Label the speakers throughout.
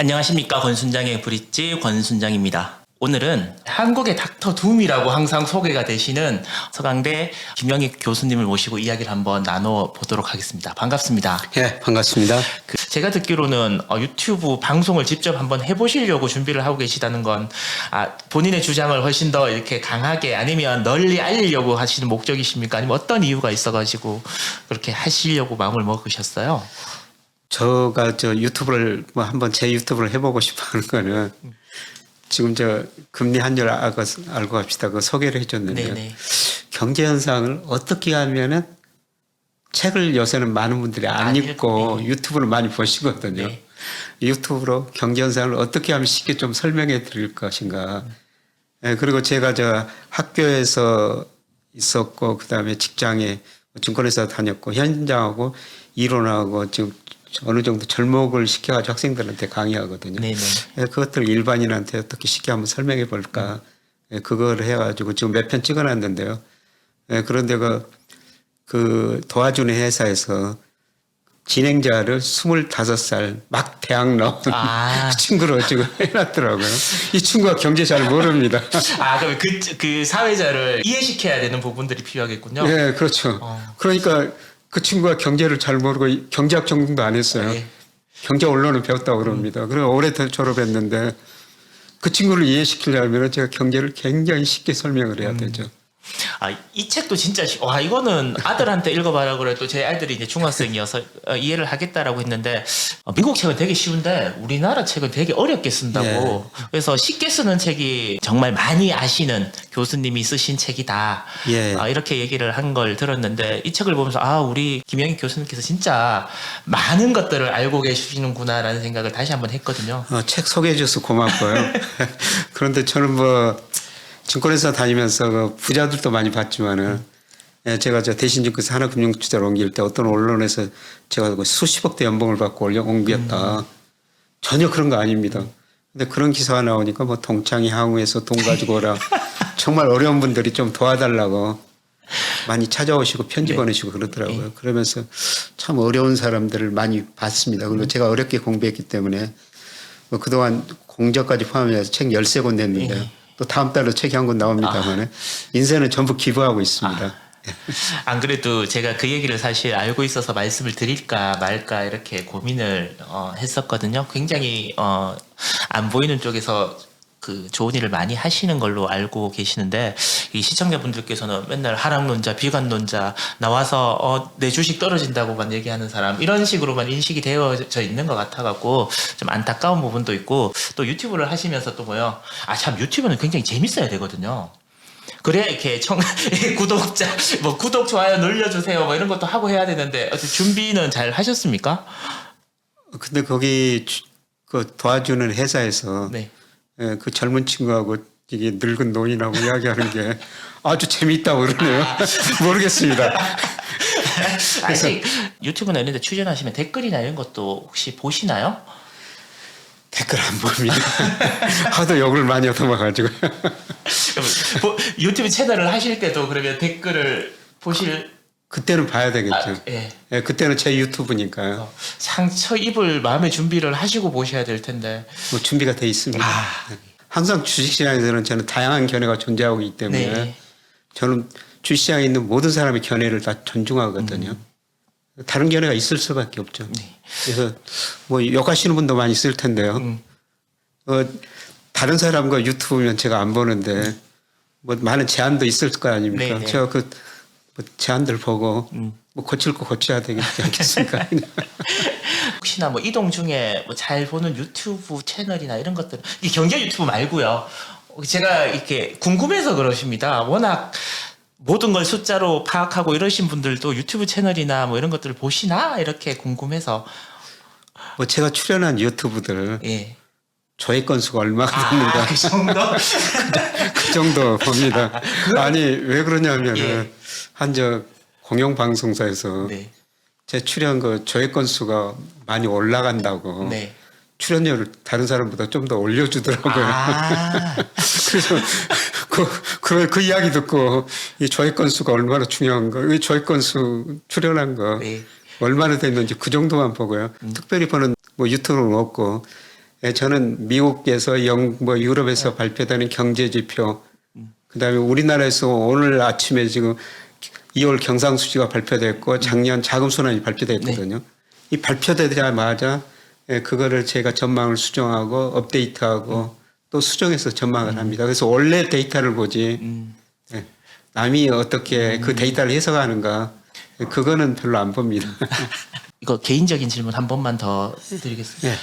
Speaker 1: 안녕하십니까. 권순장의 브릿지 권순장입니다. 오늘은 한국의 닥터 둠이라고 항상 소개가 되시는 서강대 김영익 교수님을 모시고 이야기를 한번 나눠보도록 하겠습니다. 반갑습니다.
Speaker 2: 예, 반갑습니다.
Speaker 1: 제가 듣기로는 유튜브 방송을 직접 한번 해보시려고 준비를 하고 계시다는 건 본인의 주장을 훨씬 더 이렇게 강하게 아니면 널리 알리려고 하시는 목적이십니까? 아니면 어떤 이유가 있어가지고 그렇게 하시려고 마음을 먹으셨어요?
Speaker 2: 제가 유튜브를 한번 제 유튜브를 해보고 싶어하는 거는 지금 금리 환율 알고 갑시다. 그 소개를 해줬는데요.
Speaker 1: 네네.
Speaker 2: 경제 현상을 어떻게 하면은 책을 요새는 많은 분들이 안 읽고
Speaker 1: 네.
Speaker 2: 유튜브를 많이 보시거든요.
Speaker 1: 네.
Speaker 2: 유튜브로 경제 현상을 어떻게 하면 쉽게 좀 설명해 드릴 것인가. 예, 그리고 제가 학교에서 있었고 그다음에 직장에 증권회사 다녔고 현장하고 이론하고 지금 어느 정도 접목을 시켜가지고 학생들한테 강의하거든요.
Speaker 1: 네네.
Speaker 2: 예, 그것들을 일반인한테 어떻게 쉽게 한번 설명해 볼까. 예, 그걸 해가지고 지금 몇 편 찍어놨는데요. 예, 그런데 그 도와주는 회사에서 진행자를 25살 막 대학 나온 그 친구로 지금 해놨더라고요. 이 친구가 경제 잘 모릅니다.
Speaker 1: 그럼 그 사회자를 이해시켜야 되는 부분들이 필요하겠군요.
Speaker 2: 예, 그렇죠. 그러니까 그 친구가 경제를 잘 모르고 경제학 전공도 안 했어요.
Speaker 1: 예.
Speaker 2: 경제 언론을 배웠다고 그럽니다. 그리고 올해 졸업했는데 그 친구를 이해시키려면 제가 경제를 굉장히 쉽게 설명을 해야 되죠.
Speaker 1: 이 책도 진짜 이거는 아들한테 읽어봐라 그래도 제 아들이 이제 중학생이어서 이해를 하겠다라고 했는데 미국 책은 되게 쉬운데 우리나라 책은 되게 어렵게 쓴다고.
Speaker 2: 예.
Speaker 1: 그래서 쉽게 쓰는 책이 정말 많이 아시는 교수님이 쓰신 책이다.
Speaker 2: 예.
Speaker 1: 이렇게 얘기를 한 걸 들었는데 이 책을 보면서 우리 김영익 교수님께서 진짜 많은 것들을 알고 계시는구나라는 생각을 다시 한번 했거든요.
Speaker 2: 책 소개해 줘서 고맙고요. 그런데 저는 증권회사 다니면서 부자들도 많이 봤지만은 제가 대신증권에서 하나금융투자를 옮길 때 어떤 언론에서 제가 수십억대 연봉을 받고 옮겼다. 전혀 그런 거 아닙니다. 근데 그런 기사가 나오니까 동창회 항우에서 돈 가지고 오라. 정말 어려운 분들이 좀 도와달라고 많이 찾아오시고 편지 보내시고 그러더라고요. 그러면서 참 어려운 사람들을 많이 봤습니다. 그리고 제가 어렵게 공부했기 때문에 그동안 공저까지 포함해서 책 13권 냈는데 또 다음 달로 책이 한 권 나옵니다만 인생은 전부 기부하고 있습니다.
Speaker 1: 안 그래도 제가 그 얘기를 사실 알고 있어서 말씀을 드릴까 말까 이렇게 고민을 했었거든요. 굉장히 안 보이는 쪽에서 그 좋은 일을 많이 하시는 걸로 알고 계시는데 이 시청자분들께서는 맨날 하락론자, 비관론자 나와서 내 주식 떨어진다고만 얘기하는 사람 이런 식으로만 인식이 되어져 있는 것 같아갖고 좀 안타까운 부분도 있고 또 유튜브를 하시면서 또 참 유튜브는 굉장히 재밌어야 되거든요. 그래야 이렇게 구독자 구독 좋아요 눌러주세요 이런 것도 하고 해야 되는데 준비는 잘 하셨습니까?
Speaker 2: 근데 거기 도와주는 회사에서
Speaker 1: 네.
Speaker 2: 그 젊은 친구하고 이게 늙은 노인하고 이야기하는 게 아주 재미있다고 그러네요. 모르겠습니다.
Speaker 1: 아직 유튜브나 이런 데 출연하시면 댓글이나 이런 것도 혹시 보시나요?
Speaker 2: 댓글 안 봅니다. 하도 욕을 많이 얻어봐가지고.
Speaker 1: 유튜브 채널을 하실 때도 그러면 댓글을 보실
Speaker 2: 그때는 봐야 되겠죠.
Speaker 1: 예.
Speaker 2: 그때는 제 유튜브니까요.
Speaker 1: 상처 입을 마음의 준비를 하시고 보셔야 될 텐데.
Speaker 2: 준비가 돼 있습니다. 항상 주식시장에서는 저는 다양한 견해가 존재하고 있기 때문에 저는 주식시장에 있는 모든 사람의 견해를 다 존중하거든요. 다른 견해가 있을 수밖에 없죠. 그래서 욕하시는 분도 많이 있을 텐데요. 다른 사람과 유튜브면 제가 안 보는데 많은 제안도 있을 거 아닙니까?
Speaker 1: 네네.
Speaker 2: 제가 제안들 보고 고칠 거 고쳐야 되지 않겠습니까?
Speaker 1: 혹시나 이동 중에 잘 보는 유튜브 채널이나 이런 것들 이 경제 유튜브 말고요. 제가 이렇게 궁금해서 그러십니다. 워낙 모든 걸 숫자로 파악하고 이러신 분들도 유튜브 채널이나 이런 것들을 보시나 이렇게 궁금해서.
Speaker 2: 제가 출연한 유튜브들 조회 건수가 얼마가 됩니다.
Speaker 1: 그 정도?
Speaker 2: 그 정도 봅니다. 아니 왜 그러냐면은 공영방송사에서 제 출연 조회 건수가 많이 올라간다고 출연료를 다른 사람보다 좀 더 올려주더라고요. 그래서 그 이야기 듣고 이 조회 건수가 얼마나 중요한가, 이 조회 건수 출연한 거 얼마나 됐는지 그 정도만 보고요. 특별히 보는 유튜브는 없고 저는 미국에서 뭐 유럽에서 발표되는 경제 지표, 그다음에 우리나라에서 오늘 아침에 지금 2월 경상수지가 발표됐고 작년 자금순환이 발표됐거든요. 이 발표되자마자 그거를 제가 전망을 수정하고 업데이트하고 또 수정해서 전망을 합니다. 그래서 원래 데이터를 보지 남이 어떻게 그 데이터를 해석하는가 그거는 별로 안 봅니다.
Speaker 1: 이거 개인적인 질문 한 번만 더 드리겠습니다.
Speaker 2: 네.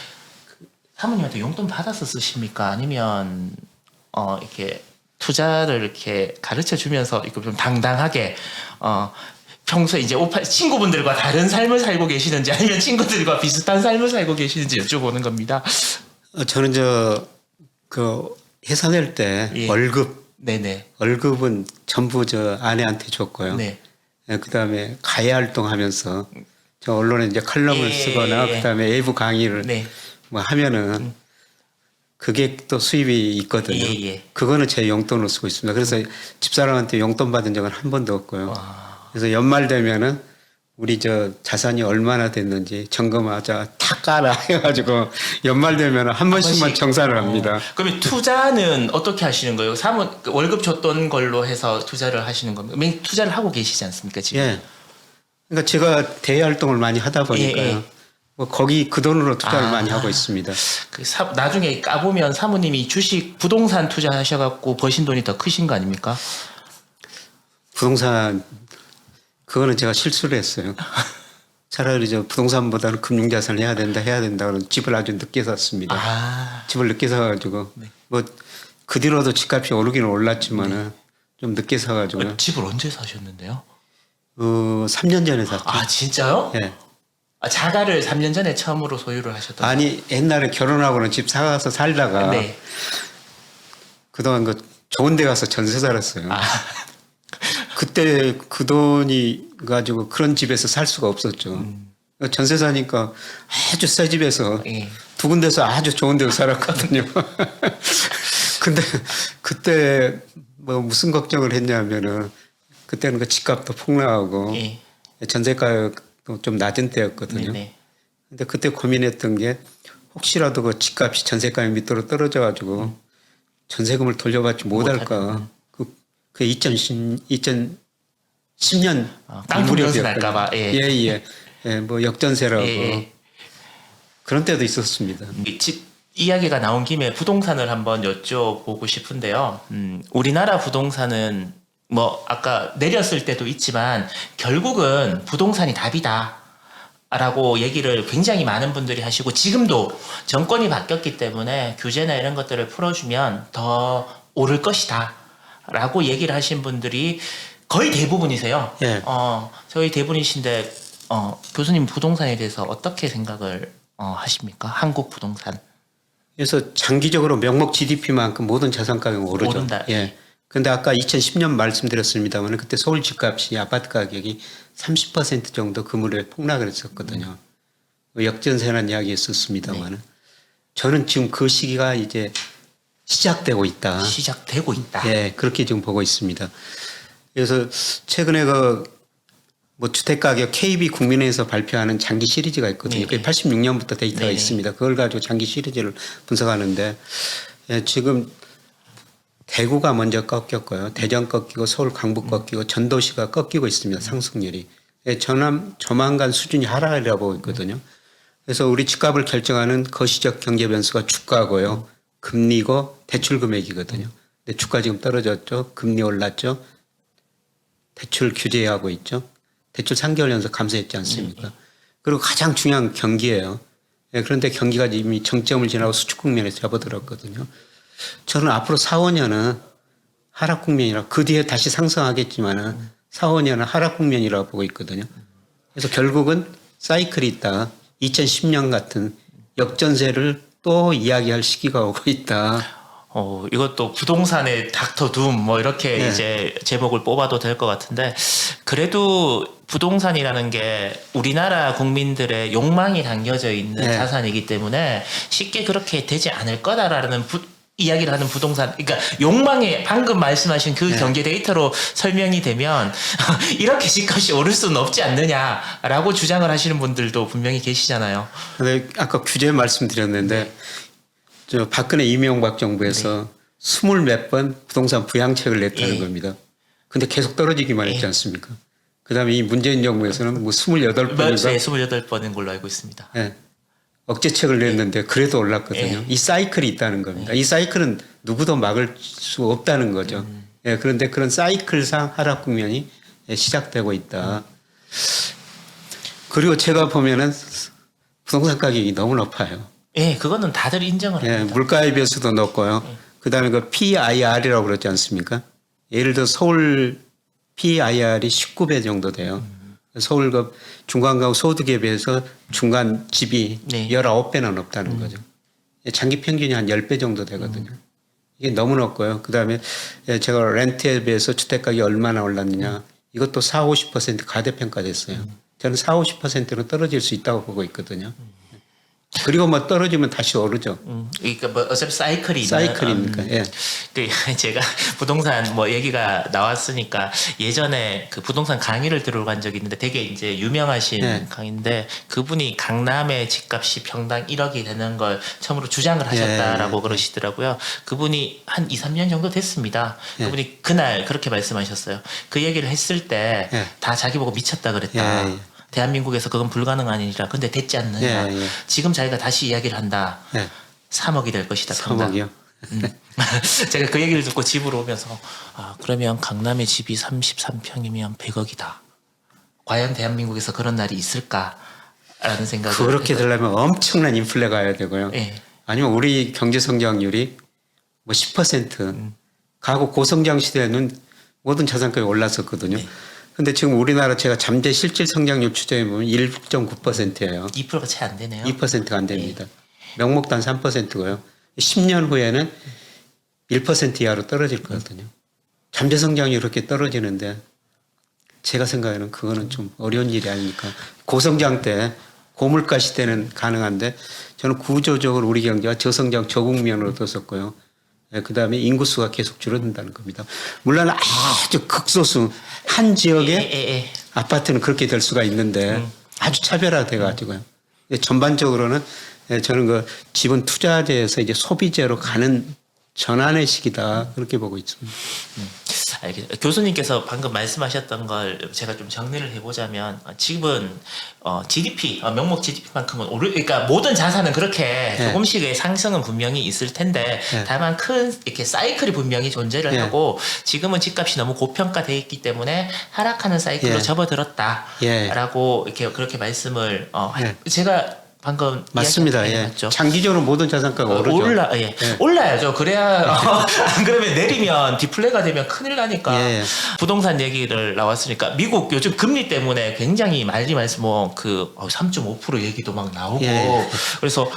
Speaker 1: 사모님한테 용돈 받아서 쓰십니까? 아니면 이렇게 투자를 이렇게 가르쳐 주면서 이거 좀 당당하게 평소에 이제 친구분들과 다른 삶을 살고 계시는지 아니면 친구들과 비슷한 삶을 살고 계시는지 여쭤보는 겁니다.
Speaker 2: 저는 그 회사 낼 때
Speaker 1: 예. 월급은
Speaker 2: 전부 저 아내한테 줬고요.
Speaker 1: 네.
Speaker 2: 그다음에 가해 활동하면서 저 언론에 이제 칼럼을
Speaker 1: 예.
Speaker 2: 쓰거나 그다음에 외부 강의를
Speaker 1: 네.
Speaker 2: 뭐 하면은 그게 또 수입이 있거든요.
Speaker 1: 예.
Speaker 2: 그거는 제 용돈으로 쓰고 있습니다. 그래서 집사람한테 용돈 받은 적은 한 번도 없고요. 그래서 연말 되면은 우리 저 자산이 얼마나 됐는지 점검하자 탁 깔아 해가지고 연말 되면은 한 번씩만 정산을 합니다.
Speaker 1: 그러면 투자는 어떻게 하시는 거예요? 월급 줬던 걸로 해서 투자를 하시는 겁니까? 투자를 하고 계시지 않습니까 지금?
Speaker 2: 예. 그러니까 제가 대외 활동을 많이 하다 보니까요. 뭐 거기 그 돈으로 투자를 많이 하고 있습니다.
Speaker 1: 나중에 까보면 사모님이 주식, 부동산 투자하셔갖고 버신 돈이 더 크신 거 아닙니까?
Speaker 2: 부동산 그거는 제가 실수를 했어요. 차라리 저 부동산보다는 금융자산을 해야 된다 그런 집을 아주 늦게 샀습니다. 집을 늦게 사가지고 뭐 그 뒤로도 집값이 오르기는 올랐지만은 좀 늦게 사가지고.
Speaker 1: 집을 언제 사셨는데요?
Speaker 2: 3년 전에 샀죠.
Speaker 1: 아 진짜요?
Speaker 2: 네.
Speaker 1: 자가를 3년 전에 처음으로 소유를 하셨던.
Speaker 2: 아니 옛날에 결혼하고는 집 사가서 살다가
Speaker 1: 네.
Speaker 2: 그동안 그 좋은 데 가서 전세 살았어요. 그때 그 돈이 가지고 그런 집에서 살 수가 없었죠. 전세 사니까 아주 새 집에서 두 군데서 아주 좋은 데서 살았거든요. 근데 그때 뭐 무슨 걱정을 했냐면은 그때는 그 집값도 폭락하고 전세가도 좀 낮은 때였거든요. 근데 그때 고민했던 게 혹시라도 그 집값이 전세가에 밑으로 떨어져 가지고 전세금을 돌려받지 못할까. 그 2010년
Speaker 1: 땅 풍경세 날까봐.
Speaker 2: 뭐 역전세라고 그런 때도 있었습니다.
Speaker 1: 집 이야기가 나온 김에 부동산을 한번 여쭤보고 싶은데요. 우리나라 부동산은 뭐 아까 내렸을 때도 있지만 결국은 부동산이 답이다. 라고 얘기를 굉장히 많은 분들이 하시고 지금도 정권이 바뀌었기 때문에 규제나 이런 것들을 풀어주면 더 오를 것이다. 라고 얘기를 하신 분들이 거의 대부분이세요. 저희 대부분이신데 교수님 부동산에 대해서 어떻게 생각을 하십니까? 한국 부동산.
Speaker 2: 그래서 장기적으로 명목 GDP만큼 모든 자산 가격은 오르죠.
Speaker 1: 오른다.
Speaker 2: 근데 아까 2010년 말씀드렸습니다만 그때 서울 집값이 아파트 가격이 30% 정도 그 무렵에 폭락을 했었거든요. 역전세라는 이야기 있었습니다만 저는 지금 그 시기가 이제 시작되고 있다. 그렇게 지금 보고 있습니다. 그래서 최근에 뭐 주택가격 KB 국민회에서 발표하는 장기 시리즈가 있거든요. 그게 86년부터 데이터가 있습니다. 그걸 가지고 장기 시리즈를 분석하는데 지금 대구가 먼저 꺾였고요. 대전 꺾이고 서울 강북 꺾이고 전도시가 꺾이고 있습니다. 상승률이. 조만간 수준이 하락이라고 보고 있거든요. 그래서 우리 집값을 결정하는 거시적 경제 변수가 주가고요. 금리고 대출 금액이거든요. 근데 주가 지금 떨어졌죠. 금리 올랐죠. 대출 규제하고 있죠. 대출 3개월 연속 감소했지 않습니까? 그리고 가장 중요한 경기예요. 그런데 경기가 이미 정점을 지나고 수축 국면에서 접어들었거든요. 저는 앞으로 4, 5년은 하락 국면이라 그 뒤에 다시 상승하겠지만은 4, 5년은 하락 국면이라고 보고 있거든요. 그래서 결국은 사이클이 있다. 2010년 같은 역전세를 또 이야기할 시기가 오고 있다.
Speaker 1: 이것도 부동산의 닥터 둠 뭐 이렇게 이제 제목을 뽑아도 될 것 같은데 그래도 부동산이라는 게 우리나라 국민들의 욕망이 담겨져 있는 자산이기 때문에 쉽게 그렇게 되지 않을 거다라는 이야기를 하는 부동산, 그러니까 욕망에 방금 말씀하신 그 경제 데이터로 설명이 되면 이렇게 집값이 오를 수는 없지 않느냐라고 주장을 하시는 분들도 분명히 계시잖아요.
Speaker 2: 근데 아까 규제 말씀드렸는데 저 박근혜 이명박 정부에서 20몇 번 부동산 부양책을 냈다는
Speaker 1: 예.
Speaker 2: 겁니다. 근데 계속 떨어지기만 했지
Speaker 1: 예.
Speaker 2: 않습니까? 그다음에 이 문재인 정부에서는 뭐 28번인가
Speaker 1: 28번인 걸로 알고 있습니다.
Speaker 2: 예. 억제책을 냈는데 그래도 올랐거든요. 이 사이클이 있다는 겁니다. 이 사이클은 누구도 막을 수 없다는 거죠. 예, 그런데 그런 사이클상 하락 국면이 시작되고 있다. 그리고 제가 보면은 부동산 가격이 너무 높아요.
Speaker 1: 예, 그거는 다들 인정을
Speaker 2: 예,
Speaker 1: 합니다.
Speaker 2: 물가에 비해서도 높고요. 그다음에 그 PIR이라고 그러지 않습니까? 예를 들어 서울 PIR이 19배 정도 돼요. 서울 그 중간가구 소득에 비해서 중간 집이
Speaker 1: 네.
Speaker 2: 19배나 높다는 거죠. 장기 평균이 한 10배 정도 되거든요. 이게 너무 높고요. 그다음에 제가 렌트에 비해서 주택가격이 얼마나 올랐느냐. 이것도 40~50% 가대평가됐어요. 저는 40~50%는 떨어질 수 있다고 보고 있거든요. 그리고 뭐 떨어지면 다시 오르죠.
Speaker 1: 그러니까 뭐 어차피 사이클이 있는,
Speaker 2: 사이클이니까. 예.
Speaker 1: 그 제가 부동산 뭐 얘기가 나왔으니까 예전에 그 부동산 강의를 들어간 적이 있는데 되게 이제 유명하신
Speaker 2: 예.
Speaker 1: 강의인데 그분이 강남의 집값이 평당 1억이 되는 걸 처음으로 주장을 하셨다라고 그러시더라고요. 그분이 한 2~3년 정도 됐습니다. 그분이 그날 그렇게 말씀하셨어요. 그 얘기를 했을 때 다 자기 보고 미쳤다 그랬다.
Speaker 2: 예.
Speaker 1: 대한민국에서 그건 불가능하니라. 근데 됐지 않느냐.
Speaker 2: 예.
Speaker 1: 지금 자기가 다시 이야기를 한다.
Speaker 2: 예.
Speaker 1: 3억이 될 것이다. 평당.
Speaker 2: 3억이요.
Speaker 1: 제가 그 얘기를 듣고 집으로 오면서 그러면 강남의 집이 33평이면 100억이다. 과연 대한민국에서 그런 날이 있을까라는 생각을
Speaker 2: 그렇게
Speaker 1: 했거든요.
Speaker 2: 되려면 엄청난 인플레가 가야 되고요.
Speaker 1: 예.
Speaker 2: 아니면 우리 경제 성장률이 뭐 10% 가구 고성장 시대에는 모든 자산가격이 올랐었거든요. 근데 지금 우리나라 제가 잠재 실질 성장률 추정해 보면 1.9%예요.
Speaker 1: 2%가 채 안 되네요.
Speaker 2: 2%가 안 됩니다. 명목단 3%고요. 10년 후에는 1% 이하로 떨어질 거거든요. 잠재 성장률이 그렇게 떨어지는데 제가 생각에는 그거는 좀 어려운 일이 아닙니까? 고성장 때 고물가 시대는 가능한데 저는 구조적으로 우리 경제가 저성장 저국면으로 뒀었고요. 그다음에 인구수가 계속 줄어든다는 겁니다. 물론 아주 극소수 한 지역에 아파트는 그렇게 될 수가 있는데 아주 차별화돼 가지고요. 전반적으로는 저는 그 지분 투자제에서 이제 소비재로 가는 전환의 시기다 그렇게 보고 있습니다.
Speaker 1: 알겠습니다. 교수님께서 방금 말씀하셨던 걸 제가 좀 정리를 해보자면 지금은 GDP 명목 GDP만큼은 그러니까 모든 자산은 그렇게 조금씩의 상승은 분명히 있을 텐데 다만 큰 이렇게 사이클이 분명히 존재를 하고 지금은 집값이 너무 고평가돼 있기 때문에 하락하는 사이클로 접어들었다라고 이렇게 그렇게 말씀을 제가 방금
Speaker 2: 맞습니다. 예.
Speaker 1: 맞죠?
Speaker 2: 장기적으로 모든 자산가가 오르죠.
Speaker 1: 올라야죠. 그래야 안 그러면 내리면 디플레가 되면 큰일 나니까. 부동산 얘기를 나왔으니까 미국 요즘 금리 때문에 굉장히 말리말씀 뭐그 3.5% 얘기도 막 나오고 그래서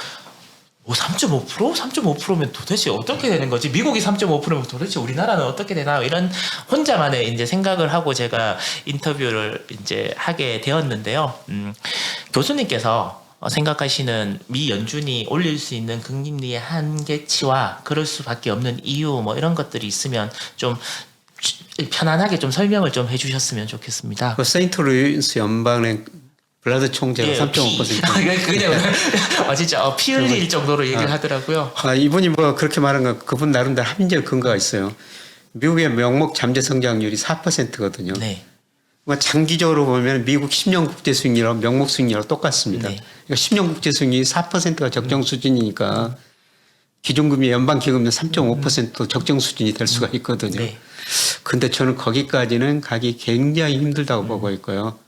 Speaker 1: 3.5%? 3.5%면 도대체 어떻게 되는 거지? 미국이 3.5%면 도대체 우리나라는 어떻게 되나? 이런 혼자만의 이제 생각을 하고 제가 인터뷰를 이제 하게 되었는데요. 교수님께서 생각하시는 미 연준이 올릴 수 있는 금리의 한계치와 그럴 수밖에 없는 이유 뭐 이런 것들이 있으면 좀 편안하게 좀 설명을 좀 해주셨으면 좋겠습니다.
Speaker 2: 그 세인트루이스 연방은행 블라드 총재가 3.5%.
Speaker 1: 그냥 진짜 피 흘릴 정도로 얘기를 하더라고요.
Speaker 2: 이분이 뭐 그렇게 말한 건 그분 나름대로 합리적 근거가 있어요. 미국의 명목 잠재 성장률이 4%거든요.
Speaker 1: 네.
Speaker 2: 장기적으로 보면 미국 10년 국제 수익률하고 명목 수익률하고 똑같습니다. 그러니까 10년 국제 수익률이 4%가 적정 수준이니까 기준금리 연방기금리 3.5%도 적정 수준이 될 수가 있거든요. 근데 저는 거기까지는 가기 굉장히 힘들다고 보고 있고요.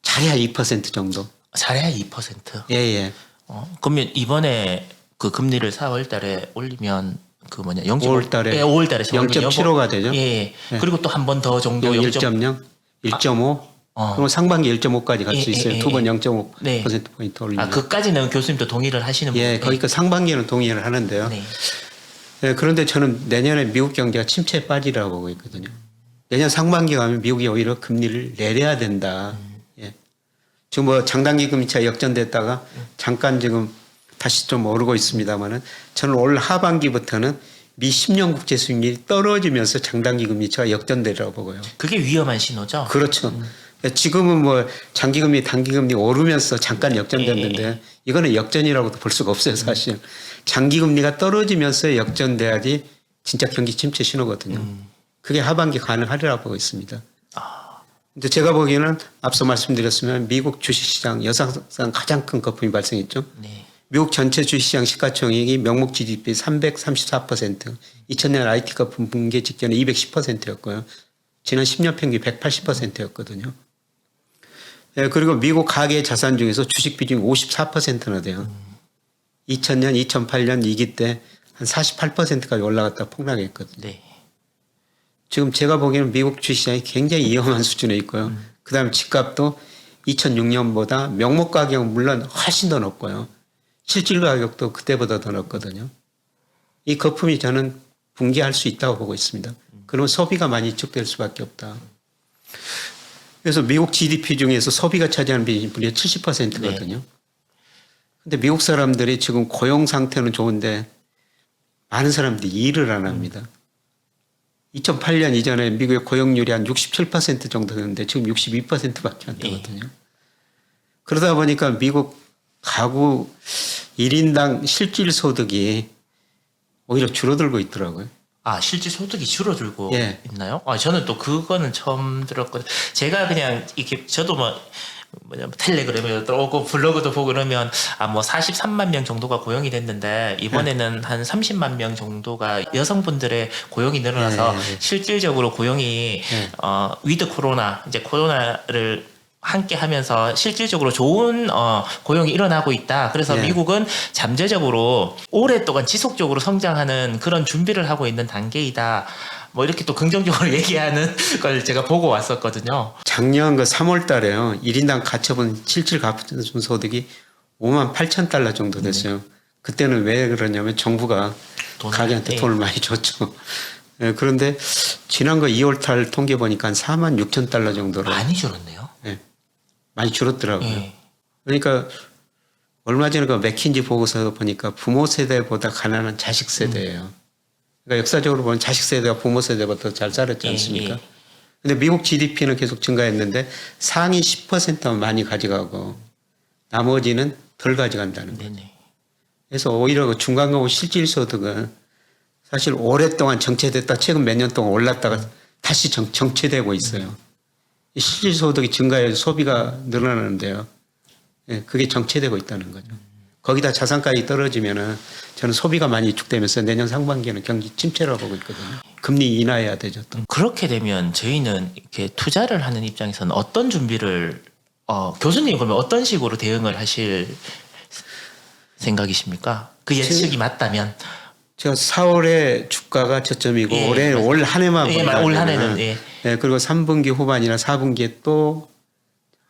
Speaker 2: 잘해야 2% 정도.
Speaker 1: 잘해야 2%.
Speaker 2: 예.
Speaker 1: 그러면 이번에 그 금리를 4월 달에 올리면 그
Speaker 2: 5월 달에 0.75가 되죠.
Speaker 1: 그리고 또 한 번 더 정도
Speaker 2: 1.0, 1.5. 그럼 상반기 1.5까지 갈 수 있어요. 두 번 0.5% 포인트 올리면.
Speaker 1: 그까지는 교수님도 동의를 하시는 분이에요.
Speaker 2: 거기까 상반기는 동의를 하는데요. 그런데 저는 내년에 미국 경제가 침체에 빠지라고 보고 있거든요. 내년 상반기 가면 미국이 오히려 금리를 내려야 된다. 지금 뭐 장단기 금리차 역전됐다가 잠깐 지금 다시 좀 오르고 있습니다만은 저는 올 하반기부터는 미 10년 국제 수익률이 떨어지면서 장단기 금리차가 역전되리라고 보고요.
Speaker 1: 그게 위험한 신호죠.
Speaker 2: 그렇죠. 지금은 뭐 장기금리, 단기금리 오르면서 잠깐 역전됐는데
Speaker 1: 예.
Speaker 2: 이거는 역전이라고도 볼 수가 없어요, 사실. 장기금리가 떨어지면서 역전돼야지 진짜 경기 침체 신호거든요. 그게 하반기 가능하리라고 보고 있습니다. 근데 제가 보기에는 앞서 말씀드렸으면 미국 주식시장 여사상 가장 큰 거품이 발생했죠.
Speaker 1: 네.
Speaker 2: 미국 전체 주식시장 시가총액이 명목 GDP 334%, 2000년 IT 거품 붕괴 직전에 210%였고요. 지난 10년 평균 180%였거든요. 예, 그리고 미국 가계 자산 중에서 주식 비중이 54%나 돼요. 2000년, 2008년 위기 때 한 48%까지 올라갔다 폭락했거든요.
Speaker 1: 네.
Speaker 2: 지금 제가 보기에는 미국 주식시장이 굉장히 위험한 수준에 있고요. 그다음에 집값도 2006년보다 명목 가격은 물론 훨씬 더 높고요. 실질 가격도 그때보다 더 높거든요. 이 거품이 저는 붕괴할 수 있다고 보고 있습니다. 그러면 소비가 많이 위축될 수밖에 없다. 그래서 미국 GDP 중에서 소비가 차지하는 비중이 무려 70%거든요. 근데 미국 사람들이 지금 고용 상태는 좋은데 많은 사람들이 일을 안 합니다. 2008년 이전에 미국의 고용률이 한 67% 정도 되는데 지금 62%밖에 안 되거든요. 그러다 보니까 미국 가구 1인당 실질 소득이 오히려 줄어들고 있더라고요.
Speaker 1: 아, 실질 소득이 줄어들고
Speaker 2: 예.
Speaker 1: 있나요? 아, 저는 또 그거는 처음 들었거든요. 제가 그냥 이렇게 저도 텔레그램에 오고 블로그도 보고 그러면 뭐 43만 명 정도가 고용이 됐는데 이번에는 한 30만 명 정도가 여성분들의 고용이 늘어나서 실질적으로 고용이 위드 코로나 이제 코로나를 함께 하면서 실질적으로 좋은 고용이 일어나고 있다. 그래서 미국은 잠재적으로 오랫동안 지속적으로 성장하는 그런 준비를 하고 있는 단계이다. 뭐 이렇게 또 긍정적으로 얘기하는 걸 제가 보고 왔었거든요.
Speaker 2: 작년 그 3월 달에요. 1인당 가처분 실질 가처분 소득이 5만 8천 달러 정도 됐어요. 그때는 왜 그러냐면 정부가 가게한테 돈을 많이 줬죠. 예, 그런데 지난 거 2월 달 통계 보니까 한 4만 6천 달러 정도로
Speaker 1: 많이 줄었네요.
Speaker 2: 예, 많이 줄었더라고요.
Speaker 1: 예.
Speaker 2: 그러니까 얼마 전에 그 맥킨지 보고서 보니까 부모 세대보다 가난한 자식 세대예요. 그러니까 역사적으로 보면 자식 세대가 부모 세대보다 더 잘 살았지 않습니까? 근데 미국 GDP는 계속 증가했는데 상위 10%만 많이 가져가고 나머지는 덜 가져간다는 거예요.
Speaker 1: 네네.
Speaker 2: 그래서 오히려 그 중간고급 실질 소득은 사실 오랫동안 정체됐다 최근 몇 년 동안 올랐다가 다시 정체되고 있어요. 이 실질 소득이 증가해서 소비가 늘어나는데요. 예, 그게 정체되고 있다는 거죠. 거기다 자산가격이 떨어지면은 저는 소비가 많이 위축되면서 내년 상반기에는 경기 침체라고 보고 있거든요. 금리 인하해야 되죠. 또.
Speaker 1: 그렇게 되면 저희는 이렇게 투자를 하는 입장에서는 어떤 준비를 교수님 그러면 어떤 식으로 대응을 하실 생각이십니까? 그 예측이 맞다면
Speaker 2: 제가 4월에 주가가 저점이고
Speaker 1: 예,
Speaker 2: 올해 올 한 해만
Speaker 1: 올 한 해는
Speaker 2: 예, 그리고 3분기 후반이나 4분기에 또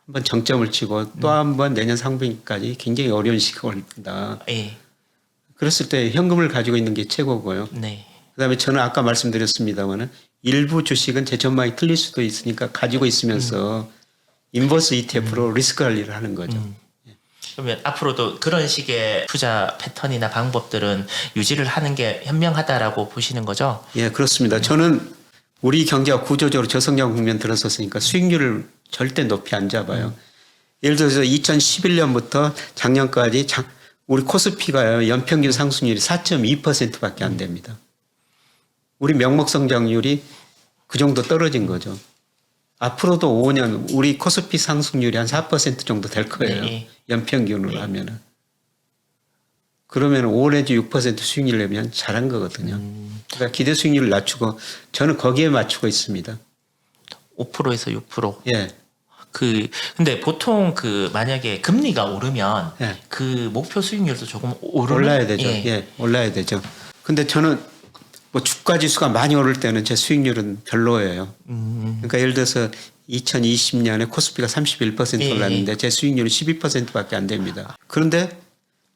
Speaker 2: 한번 정점을 치고 또 한번 내년 상반기까지 굉장히 어려운 시기가 올다.
Speaker 1: 예.
Speaker 2: 그랬을 때 현금을 가지고 있는 게 최고고요.
Speaker 1: 네.
Speaker 2: 그다음에 저는 아까 말씀드렸습니다마는 일부 주식은 제 전망이 틀릴 수도 있으니까 가지고 있으면서 인버스 ETF로 리스크 관리를 하는 거죠.
Speaker 1: 그러면 앞으로도 그런 식의 투자 패턴이나 방법들은 유지를 하는 게 현명하다라고 보시는 거죠?
Speaker 2: 예, 그렇습니다. 저는 우리 경제가 구조적으로 저성장 국면 들어섰으니까 수익률을 절대 높이 안 잡아요. 예를 들어서 2011년부터 작년까지 우리 코스피가 연평균 상승률이 4.2%밖에 안 됩니다. 우리 명목 성장률이 그 정도 떨어진 거죠. 앞으로도 5년 우리 코스피 상승률이 한 4% 정도 될 거예요.
Speaker 1: 네.
Speaker 2: 연평균으로 하면은. 그러면 5 내지 6% 수익률 내면 잘한 거거든요. 그러니까 기대 수익률을 낮추고 저는 거기에 맞추고 있습니다.
Speaker 1: 5%에서 6%.
Speaker 2: 예.
Speaker 1: 근데 보통 만약에 금리가 오르면
Speaker 2: 예.
Speaker 1: 그 목표 수익률도 조금
Speaker 2: 올라야 되죠.
Speaker 1: 예.
Speaker 2: 예, 올라야 되죠. 근데 저는 뭐 주가 지수가 많이 오를 때는 제 수익률은 별로예요. 그러니까 예를 들어서 2020년에 코스피가 31%
Speaker 1: 예,
Speaker 2: 올랐는데 제 수익률은 12%밖에 안 됩니다. 그런데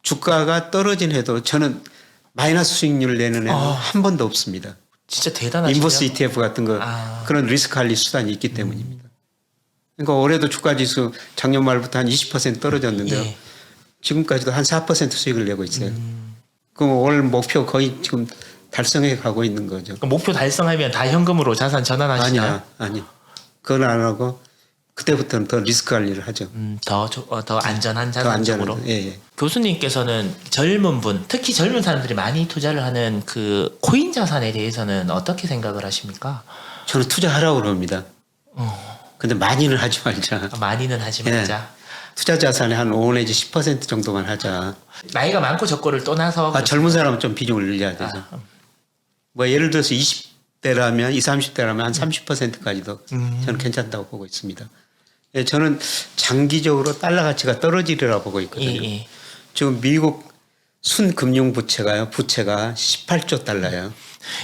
Speaker 2: 주가가 떨어진 해도 저는 마이너스 수익률을 내는 해는 한 번도 없습니다.
Speaker 1: 진짜 대단하시네요.
Speaker 2: 인버스 ETF 같은 거 그런 리스크 관리 수단이 있기 때문입니다. 그러니까 올해도 주가 지수 작년 말부터 한 20% 떨어졌는데요.
Speaker 1: 예.
Speaker 2: 지금까지도 한 4% 수익을 내고 있어요. 그럼 올 목표 거의 지금 달성해 가고 있는 거죠.
Speaker 1: 그럼 목표 달성하면 다 현금으로 자산 전환하시나요?
Speaker 2: 아니야. 그건 안 하고 그때부터는 더 리스크 관리를 하죠.
Speaker 1: 더 안전한
Speaker 2: 더
Speaker 1: 자산적으로.
Speaker 2: 안전한. 예.
Speaker 1: 교수님께서는 젊은 분, 특히 젊은 사람들이 많이 투자를 하는 그 코인 자산에 대해서는 어떻게 생각을 하십니까?
Speaker 2: 저는 투자하라고 그럽니다. 근데 많이는 하지 말자.
Speaker 1: 많이는 하지
Speaker 2: 예.
Speaker 1: 말자.
Speaker 2: 투자 자산의 한 5 내지 10% 정도만 하자.
Speaker 1: 나이가 많고 적고를 떠나서
Speaker 2: 젊은 사람은 좀 비중을 늘려야 되죠. 뭐 예를 들어서 20대라면 20, 30대라면 한 30%까지도 저는 괜찮다고 보고 있습니다. 예, 저는 장기적으로 달러 가치가 떨어지리라 보고 있거든요.
Speaker 1: 예.
Speaker 2: 지금 미국 순금융 부채가 18조 달러예요.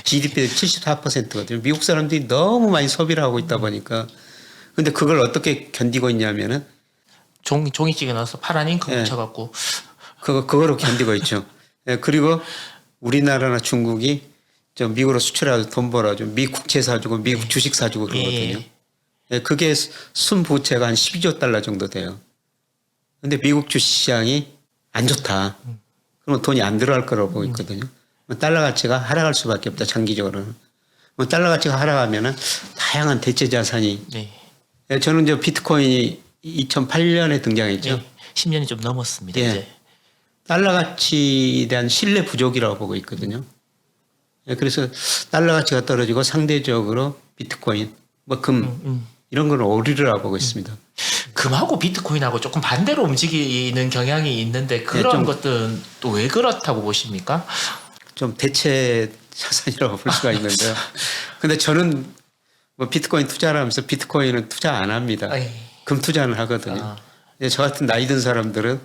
Speaker 2: GDP의 74%거든요. 미국 사람들이 너무 많이 소비를 하고 있다 보니까. 근데 그걸 어떻게 견디고 있냐면은
Speaker 1: 종이찌개 넣어서 파란 잉크
Speaker 2: 예.
Speaker 1: 묻혀갖고
Speaker 2: 그거로 견디고 있죠. 예, 그리고 우리나라나 중국이 저 미국으로 수출해서 돈 벌어줘. 미국 국채 사주고 미국 주식 사주고 그러거든요. 예, 그게 순부채가 한 12조 달러 정도 돼요. 근데 미국 주식시장이 안 좋다. 그러면 돈이 안 들어갈 거라고 보고 있거든요. 달러 가치가 하락할 수밖에 없다. 장기적으로는. 달러 가치가 하락하면은 다양한 대체 자산이.
Speaker 1: 네.
Speaker 2: 예, 저는 저 비트코인이 2008년에 등장했죠.
Speaker 1: 예. 10년이 좀 넘었습니다.
Speaker 2: 예.
Speaker 1: 이제.
Speaker 2: 달러 가치에 대한 신뢰 부족이라고 보고 있거든요. 예, 그래서 달러 가치가 떨어지고 상대적으로 비트코인, 뭐 금, 이런 건 오르리라고 보고 있습니다.
Speaker 1: 금하고 비트코인하고 조금 반대로 움직이는 경향이 있는데 그런
Speaker 2: 좀-
Speaker 1: 것들은 또 왜 그렇다고 보십니까?
Speaker 2: 좀 대체 자산이라고 볼 수가 있는데요. 근데 저는 뭐 비트코인 투자를 하면서 비트코인은 투자 안 합니다.
Speaker 1: 아이.
Speaker 2: 금 투자는 하거든요.
Speaker 1: 아.
Speaker 2: 근데 저 같은 나이 든 사람들은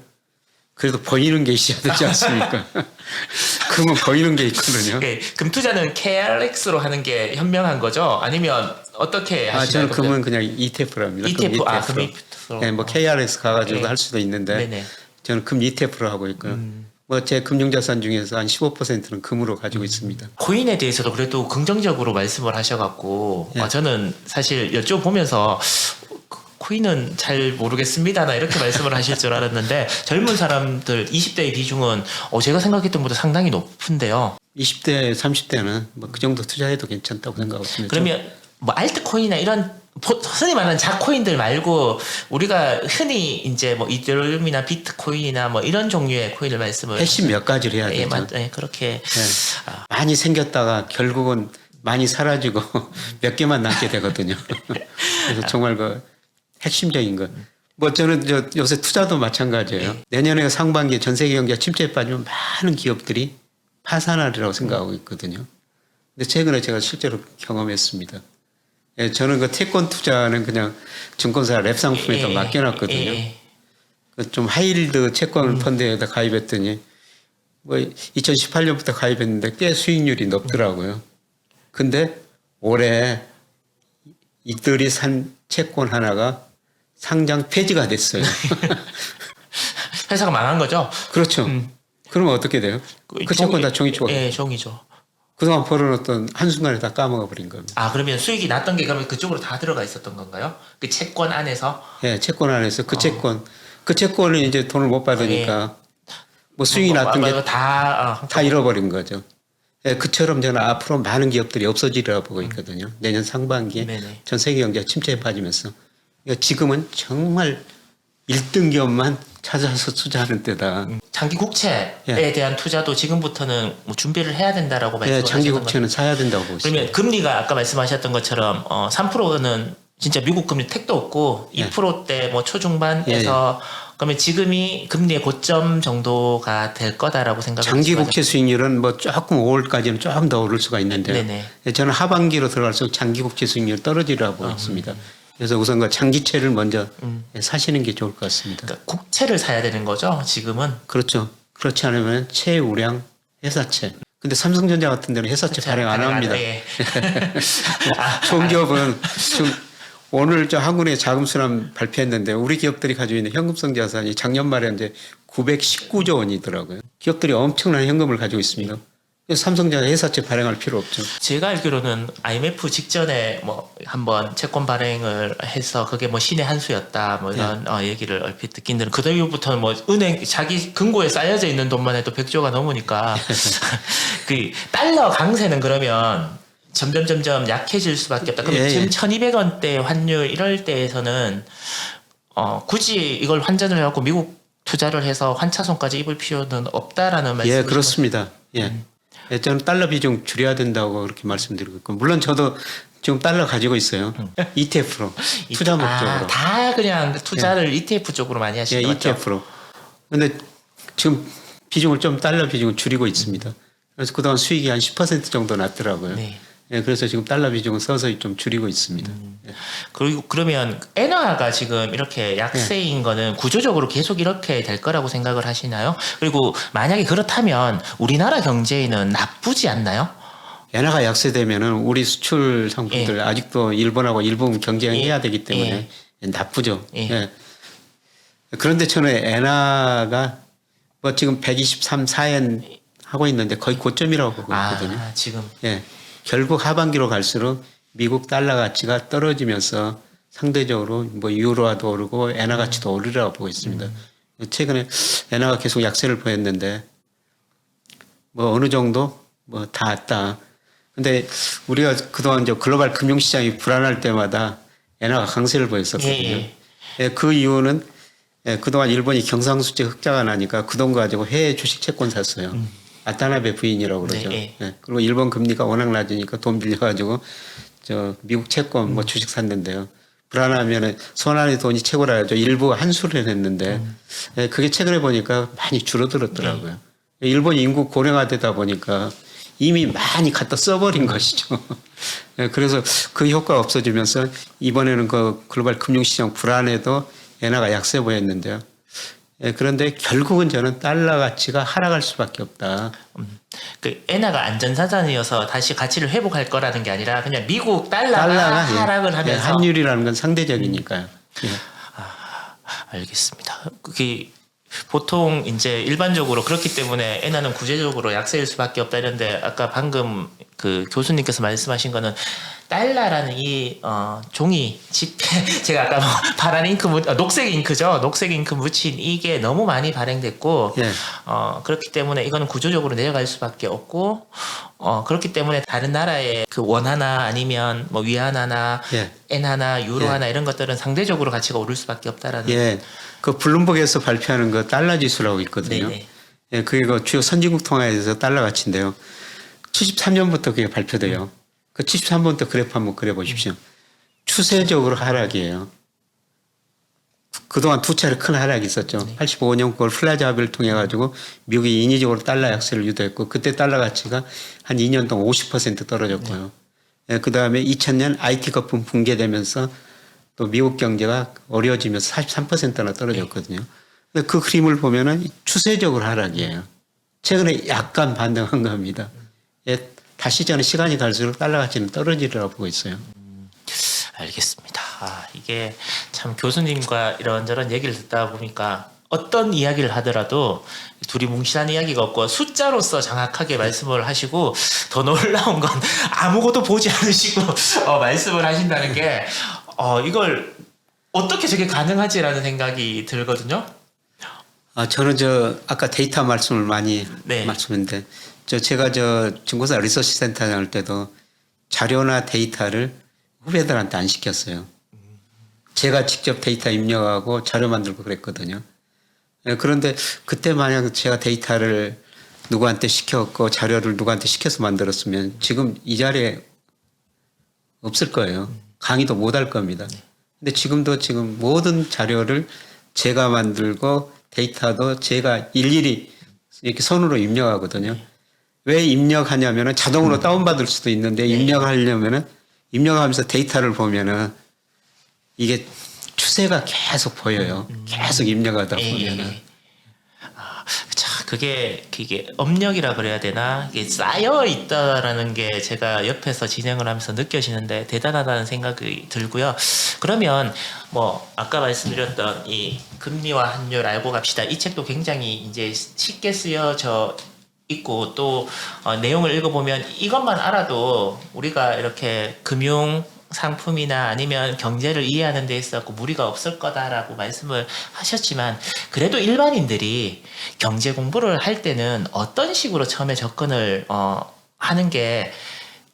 Speaker 2: 그래도 보이는 게 있어야 되지 않습니까? 금은 보이는 게 있거든요.
Speaker 1: 예, 금 투자는 KRX로 하는 게 현명한 거죠? 아니면 어떻게 하시나요?
Speaker 2: 저는 금은 그냥 ETF로 합니다.
Speaker 1: ETF, 금
Speaker 2: ETF로.
Speaker 1: ETF로.
Speaker 2: 네, 뭐 KRX 가가지고
Speaker 1: 네.
Speaker 2: 할 수도 있는데
Speaker 1: 네네.
Speaker 2: 저는 금 ETF로 하고 있고요. 뭐 제 금융자산 중에서 한 15%는 금으로 가지고 있습니다.
Speaker 1: 코인에 대해서도 그래도 긍정적으로 말씀을 하셔갖고
Speaker 2: 예.
Speaker 1: 저는 사실 여쭤보면서 코인은 잘 모르겠습니다나 이렇게 말씀을 하실 줄 알았는데 젊은 사람들 20대의 비중은 제가 생각했던 것보다 상당히 높은데요.
Speaker 2: 20대, 30대는 뭐 그 정도 투자해도 괜찮다고 생각하고 있습니다.
Speaker 1: 그러면 뭐 알트코인이나 이런 흔히 말하는 자코인들 말고 우리가 흔히 이제 뭐 이더리움이나 비트코인이나 뭐 이런 종류의 코인을 말씀을
Speaker 2: 핵심 몇 가지를 해야
Speaker 1: 예,
Speaker 2: 되죠.
Speaker 1: 그렇게
Speaker 2: 네. 많이 생겼다가 결국은 많이 사라지고 몇 개만 남게 되거든요. 그래서 정말 그 핵심적인 거. 뭐 저는 요새 투자도 마찬가지예요. 내년에 상반기에 전 세계 경기가 침체에 빠지면 많은 기업들이 파산하리라고 생각하고 있거든요. 근데 최근에 제가 실제로 경험했습니다. 예, 저는 그 채권 투자는 그냥 증권사 랩 상품에다 맡겨놨거든요. 그좀 하이힐드 채권 펀드에다 가입했더니 뭐 2018년부터 가입했는데 꽤 수익률이 높더라고요. 근데 올해 이들이 산 채권 하나가 상장 폐지가 됐어요.
Speaker 1: 회사가 망한 거죠.
Speaker 2: 그렇죠. 그러면 어떻게 돼요? 그 채권 다 종이 쪼가.
Speaker 1: 예, 종이죠.
Speaker 2: 그동안 벌어놓던 한순간에 다 까먹어 버린 겁니다.
Speaker 1: 아, 그러면 수익이 났던 게 그러면 그쪽으로 다 들어가 있었던 건가요? 그 채권 안에서?
Speaker 2: 예, 채권 안에서 그 채권은 이제 돈을 못 받으니까 뭐 수익이 났던 게 다
Speaker 1: 다
Speaker 2: 잃어버린 거죠. 예, 그처럼 저는 앞으로 많은 기업들이 없어지리라 보고 있거든요. 내년 상반기에
Speaker 1: 네네.
Speaker 2: 전 세계 경제가 침체에 빠지면서. 그러니까 지금은 정말 1등 기업만 찾아서 투자하는 때다.
Speaker 1: 장기 국채에
Speaker 2: 예.
Speaker 1: 대한 투자도 지금부터는 뭐 준비를 해야 된다라고
Speaker 2: 예,
Speaker 1: 말씀을
Speaker 2: 장기
Speaker 1: 하셨던
Speaker 2: 국채는 사야 된다고 보고 있습니다.
Speaker 1: 그러면 금리가 아까 말씀하셨던 것처럼 3%는 진짜 미국 금리 택도 없고
Speaker 2: 예.
Speaker 1: 2%대 뭐 초중반에서 그러면 지금이 금리의 고점 정도가 될 거다라고 생각합니다.
Speaker 2: 장기 국채 수익률은 뭐 조금 5월까지는 조금 더 오를 수가 있는데요.
Speaker 1: 네네.
Speaker 2: 예, 저는 하반기로 들어갈수록 장기 국채 수익률 떨어지리라고 보고 있습니다. 그래서 우선 그 장기채를 먼저 사시는 게 좋을 것 같습니다.
Speaker 1: 그러니까 국채를 사야 되는 거죠. 지금은.
Speaker 2: 그렇죠. 그렇지 않으면 최우량 회사채. 근데 삼성전자 같은 데는 회사채 발행 안 합니다.
Speaker 1: 예.
Speaker 2: 좋은 기업은 지금 오늘 저 한국의 자금순환 발표했는데 우리 기업들이 가지고 있는 현금성 자산이 작년 말에 이제 919조 원이더라고요. 기업들이 엄청난 현금을 가지고 있습니다. 그래서 삼성전자 회사채 발행할 필요 없죠.
Speaker 1: 제가 알기로는 IMF 직전에 뭐 한번 채권 발행을 해서 그게 뭐 신의 한 수였다 뭐 이런 얘기를 얼핏 듣긴 들은 그 이후부터는 뭐 은행 자기 금고에 쌓여져 있는 돈만 해도 100조가 넘으니까 그 달러 강세는 그러면 점점 약해질 수밖에 없다. 그럼
Speaker 2: 예,
Speaker 1: 지금
Speaker 2: 예.
Speaker 1: 1,200원대 환율 이럴 때에서는 굳이 이걸 환전을 해갖고 미국 투자를 해서 환차손까지 입을 필요는 없다라는 말씀이신
Speaker 2: 예, 그렇습니다. 예. 예, 저는 달러 비중 줄여야 된다고 그렇게 말씀드리고 있고, 물론 저도 지금 달러 가지고 있어요. ETF로 투자 목적으로.
Speaker 1: 다 그냥 투자를 ETF 쪽으로 많이
Speaker 2: 예,
Speaker 1: 하시는 거죠?
Speaker 2: ETF로. 근데 지금 비중을 좀 달러 비중을 줄이고 있습니다. 그래서 그동안 수익이 한 10% 정도 났더라고요.
Speaker 1: 네.
Speaker 2: 예, 그래서 지금 달러 비중을 서서히 좀 줄이고 있습니다. 예.
Speaker 1: 그리고 그러면 엔화가 지금 이렇게 약세인 거는 구조적으로 계속 이렇게 될 거라고 생각을 하시나요? 그리고 만약에 그렇다면 우리나라 경제에는 나쁘지 않나요?
Speaker 2: 엔화가 약세되면은 우리 수출 상품들 아직도 일본하고 일본 경쟁해야 되기 때문에 나쁘죠.
Speaker 1: 예.
Speaker 2: 예. 그런데 저는 엔화가 뭐 지금 123, 4엔 하고 있는데 거의 고점이라고 보고 있거든요.
Speaker 1: 지금
Speaker 2: 예. 결국 하반기로 갈수록 미국 달러 가치가 떨어지면서 상대적으로 뭐 유로화도 오르고 엔화 가치도 오르라고 보고 있습니다. 최근에 엔화가 계속 약세를 보였는데 뭐 어느 정도 뭐 다 왔다. 근데 우리가 그동안 이제 글로벌 금융시장이 불안할 때마다 엔화가 강세를 보였었거든요. 예, 그 이유는 그동안 일본이 경상수지 흑자가 나니까 그 돈 가지고 해외 주식 채권 샀어요. 아타나베 부인이라고 그러죠.
Speaker 1: 네,
Speaker 2: 예, 그리고 일본 금리가 워낙 낮으니까 돈 빌려가지고 저 미국 채권 뭐 주식 샀는데요. 불안하면은 손 안에 돈이 최고라 하죠. 일부 한수를 했는데 예, 그게 최근에 보니까 많이 줄어들었더라고요. 일본 인구 고령화되다 보니까 이미 많이 갖다 써버린 것이죠. 예, 그래서 그 효과가 없어지면서 이번에는 그 글로벌 금융시장 불안에도 엔화가 약세 보였는데요. 예, 그런데 결국은 저는 달러 가치가 하락할 수밖에 없다.
Speaker 1: 그 엔화가 안전자산이어서 다시 가치를 회복할 거라는 게 아니라 그냥 미국 달러가 하락을 하면서
Speaker 2: 예, 환율이라는 건 상대적이니까요. 예.
Speaker 1: 알겠습니다. 그게 보통 이제 일반적으로 그렇기 때문에 엔화는 구체적으로 약세일 수밖에 없다 이런데 아까 방금 그 교수님께서 말씀하신 거는 달러라는 이 종이 지폐 제가 아까 뭐 파란 잉크 녹색 잉크죠. 녹색 잉크 묻힌 이게 너무 많이 발행됐고
Speaker 2: 예.
Speaker 1: 그렇기 때문에 이거는 구조적으로 내려갈 수밖에 없고 그렇기 때문에 다른 나라의 그 원 하나 아니면 뭐 위안화나
Speaker 2: 예.
Speaker 1: 엔 하나 유로 하나 이런 것들은 상대적으로 가치가 오를 수밖에 없다라는
Speaker 2: 예. 그 블룸버그에서 발표하는 그 달러 지수라고 있거든요.
Speaker 1: 네네.
Speaker 2: 예, 그게 그 주요 선진국 통화에서 달러 가치인데요. 73년부터 그게 발표돼요. 그 73번부터 그래프 한번 그려보십시오. 추세적으로 하락이에요. 그동안 두 차례 큰 하락이 있었죠. 85년 그걸 플라자 합의를 통해 가지고 미국이 인위적으로 달러 약세를 유도했고 그때 달러 가치가 한 2년 동안 50% 떨어졌고요. 예, 그 다음에 2000년 IT 거품 붕괴되면서 또 미국 경제가 어려워지면서 43%나 떨어졌거든요. 근데 그 그림을 보면은 추세적으로 하락이에요. 최근에 약간 반등한 겁니다. 예, 다시 저는 시간이 갈수록 달러 가치는 떨어지리라고 보고 있어요.
Speaker 1: 알겠습니다. 이게 참 교수님과 이런저런 얘기를 듣다 보니까 어떤 이야기를 하더라도 둘이 뭉실한 이야기가 없고 숫자로서 정확하게 말씀을 하시고 더 놀라운 건 아무것도 보지 않으시고 말씀을 하신다는 게 이걸 어떻게 저게 가능하지라는 생각이 들거든요.
Speaker 2: 저는 아까 데이터 말씀을 많이 말씀했는데 제가 중고사 리서치 센터 다닐 때도 자료나 데이터를 후배들한테 안 시켰어요. 제가 직접 데이터 입력하고 자료 만들고 그랬거든요. 그런데 그때 만약 제가 데이터를 누구한테 시켰고 자료를 누구한테 시켜서 만들었으면 지금 이 자리에 없을 거예요. 강의도 못 할 겁니다. 근데 지금도 지금 모든 자료를 제가 만들고 데이터도 제가 일일이 이렇게 손으로 입력하거든요. 왜 입력하냐면은 자동으로 다운받을 수도 있는데 입력하려면은 입력하면서 데이터를 보면은 이게 추세가 계속 보여요. 계속 입력하다 보면은.
Speaker 1: 자, 그게 업력이라 그래야 되나? 이게 쌓여 있다라는 게 제가 옆에서 진행을 하면서 느껴지는데 대단하다는 생각이 들고요. 그러면 뭐 아까 말씀드렸던 이 금리와 환율 알고 갑시다. 이 책도 굉장히 이제 쉽게 쓰여져 있고 또 내용을 읽어보면 이것만 알아도 우리가 이렇게 금융 상품이나 아니면 경제를 이해하는 데 있어서 무리가 없을 거다라고 말씀을 하셨지만 그래도 일반인들이 경제 공부를 할 때는 어떤 식으로 처음에 접근을 하는 게